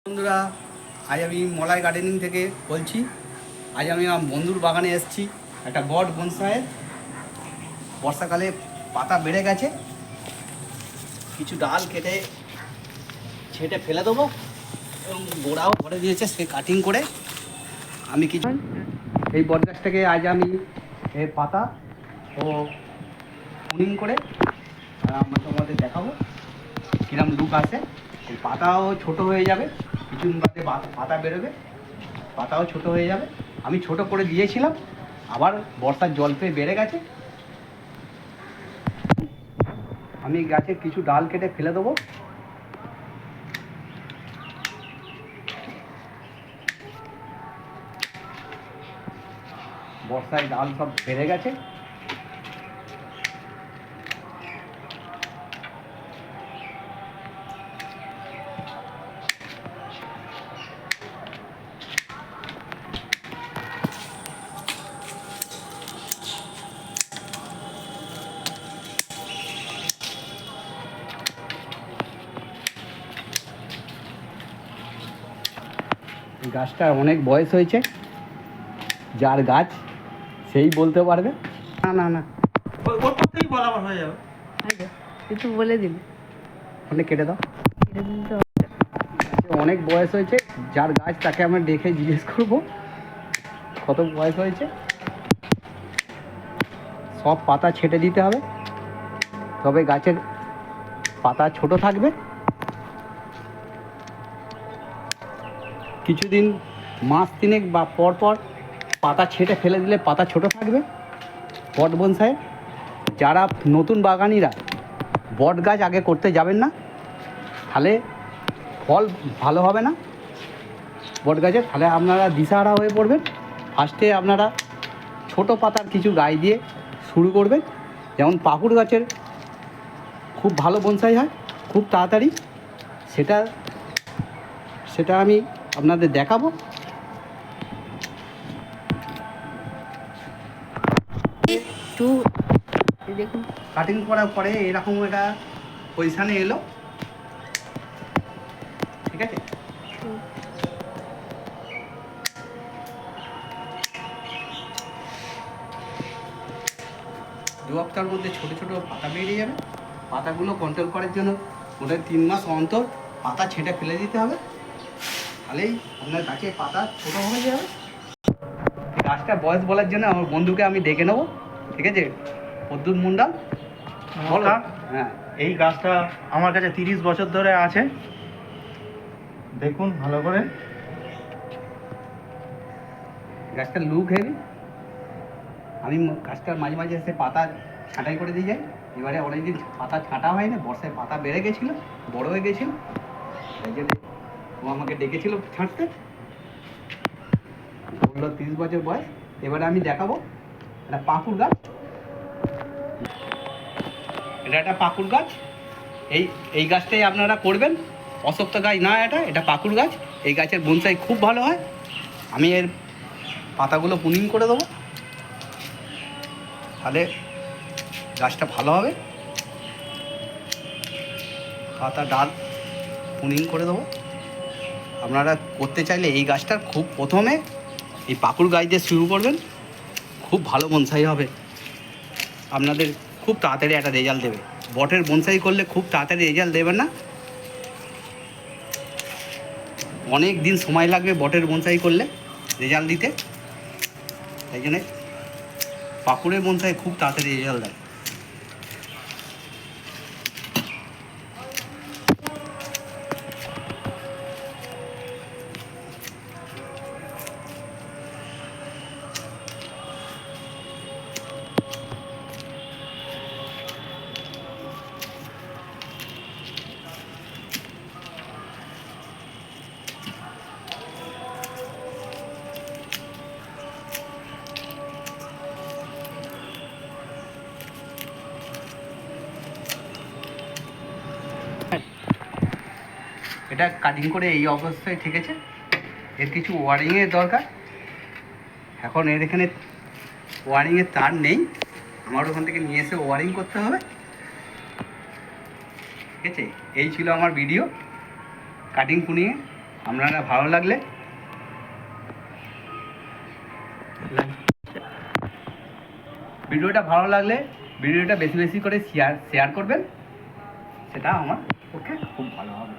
বন্ধুরা, আজ আমি মলাই গার্ডেনিং থেকে বলছি। আজ আমি আমার বন্ধুর বাগানে এসেছি। একটা বট বনসাই, বর্ষাকালে পাতা বেড়ে গেছে, কিছু ডাল কেটে ছেটে ফেলে দেবো এবং গোড়াও ভরে দিয়েছে, সে কাটিং করে আমি কিছু এই বট গাছটাকে আজ আমি এর পাতা ও পুনিং করে আমরা তোমাদের দেখাবো কিরম লুক আসে। এই পাতাও ছোট হয়ে যাবে, কিছুদিন বাদে পাতা বেরোবে, পাতাও ছোট হয়ে যাবে। আমি ছোট করে দিয়েছিলাম, আবার বর্ষার জল পেয়ে বেড়ে গেছে। আমি গাছের কিছু ডাল কেটে ফেলে দেবো। বর্ষায় ডাল সব বেড়ে গেছে। গাছটার অনেক বয়স হয়েছে, যার গাছ সেই বলতে পারবে। না না না, ওর থেকেই বলা হয়ে যাবে। একটু বলে দিন, অনেক কেটে দাও। কেটে দিন তো। অনেক বয়স হয়েছে, যার গাছ তাকে আমরা দেখে জিজ্ঞেস করব কত বয়স হয়েছে। সব পাতা ছেটে দিতে হবে, তবে গাছের পাতা ছোট থাকবে। কিছুদিন মাস তিনেক বা পর পর পাতা ছেটে ফেলে দিলে পাতা ছোট থাকবে। বট বনসাই যারা নতুন বাগানিরা বট গাছ আগে করতে যাবেন না, তাহলে ফল ভালো হবে না বট গাছের। তাহলে আপনারা দিশাহারা হয়ে পড়বেন। ফার্স্টে আপনারা ছোট পাতার কিছু গাছ দিয়ে শুরু করবেন। যেমন পাকুড় গাছের খুব ভালো বনসাই হয় খুব তাড়াতাড়ি, সেটা আমি আপনাদের দেখাবো। একটু দেখুন, কাটিং করার পরে এরকম একটা পজিশানে এলো, ঠিক আছে। দু হপ্তার মধ্যে ছোট ছোট পাতা বেরিয়ে যাবে। পাতাগুলো কন্ট্রোল করার জন্য ওদের 3 মাস অন্তর পাতা ছেঁটে ফেলে দিতে হবে, তাহলেই আপনার গাছে পাতা ছোটো হয়ে যাবে। গাছটা বয়স বলার জন্য আমার বন্ধুকে আমি ডেকে নেবো, ঠিক আছে। প্রদ্যুৎ মুন্ডাল, বলো। হ্যাঁ, এই গাছটা আমার কাছে 30 বছর ধরে আছে। দেখুন ভালো করে, গাছটার লুক হেভি। আমি গাছটার মাঝে মাঝে এসে পাতা ছাঁটাই করে দিয়ে যাই। এবারে অনেকদিন পাতা ছাঁটা হয়নি, বর্ষায় পাতা বেড়ে গেছিলো, বড় হয়ে গেছিলো, তাই জন্য ও আমাকে ডেকেছিল ছাঁটতে। বললো 30 বছর বয়স। এবারে আমি দেখাবো একটা পাকুড় গাছ। এটা একটা পাকুড় গাছ। এই গাছটাই আপনারা করবেন, অশক্ত গাছ না, এটা পাকুড় গাছ। এই গাছের বনসাই খুব ভালো হয়। আমি এর পাতাগুলো পুনিং করে দেবো, তাহলে গাছটা ভালো হবে। পাতা ডাল পুনিং করে দেবো। আপনারা করতে চাইলে এই গাছটার খুব প্রথমে এই পাকুড় গাছ দিয়ে শুরু করবেন, খুব ভালো বনসাই হবে। আপনাদের খুব তাড়াতাড়ি একটা রেজাল্ট দেবে। বটের বনসাই করলে খুব তাড়াতাড়ি রেজাল্ট দেবে না, অনেক দিন সময় লাগবে বটের বনসাই করলে রেজাল্ট দিতে। তাই জন্যে পাকুড়ের বনসাই খুব তাড়াতাড়ি রেজাল্ট দেয়। এটা কাটিং করে এই অবস্থায় ঠেকেছে। এর কিছু ওয়ারিংয়ের দরকার। এখন এর এখানে ওয়ারিংয়ের তার নেই, আমার ওখান থেকে নিয়ে এসে ওয়ারিং করতে হবে, ঠিক আছে। এই ছিল আমার ভিডিও কাটিং পুনিংয়ে। আপনারা ভালো লাগলে ভিডিওটা ভালো লাগলে ভিডিওটা বেশি বেশি করে শেয়ার করবেন, সেটা আমার পক্ষে খুব ভালো হবে।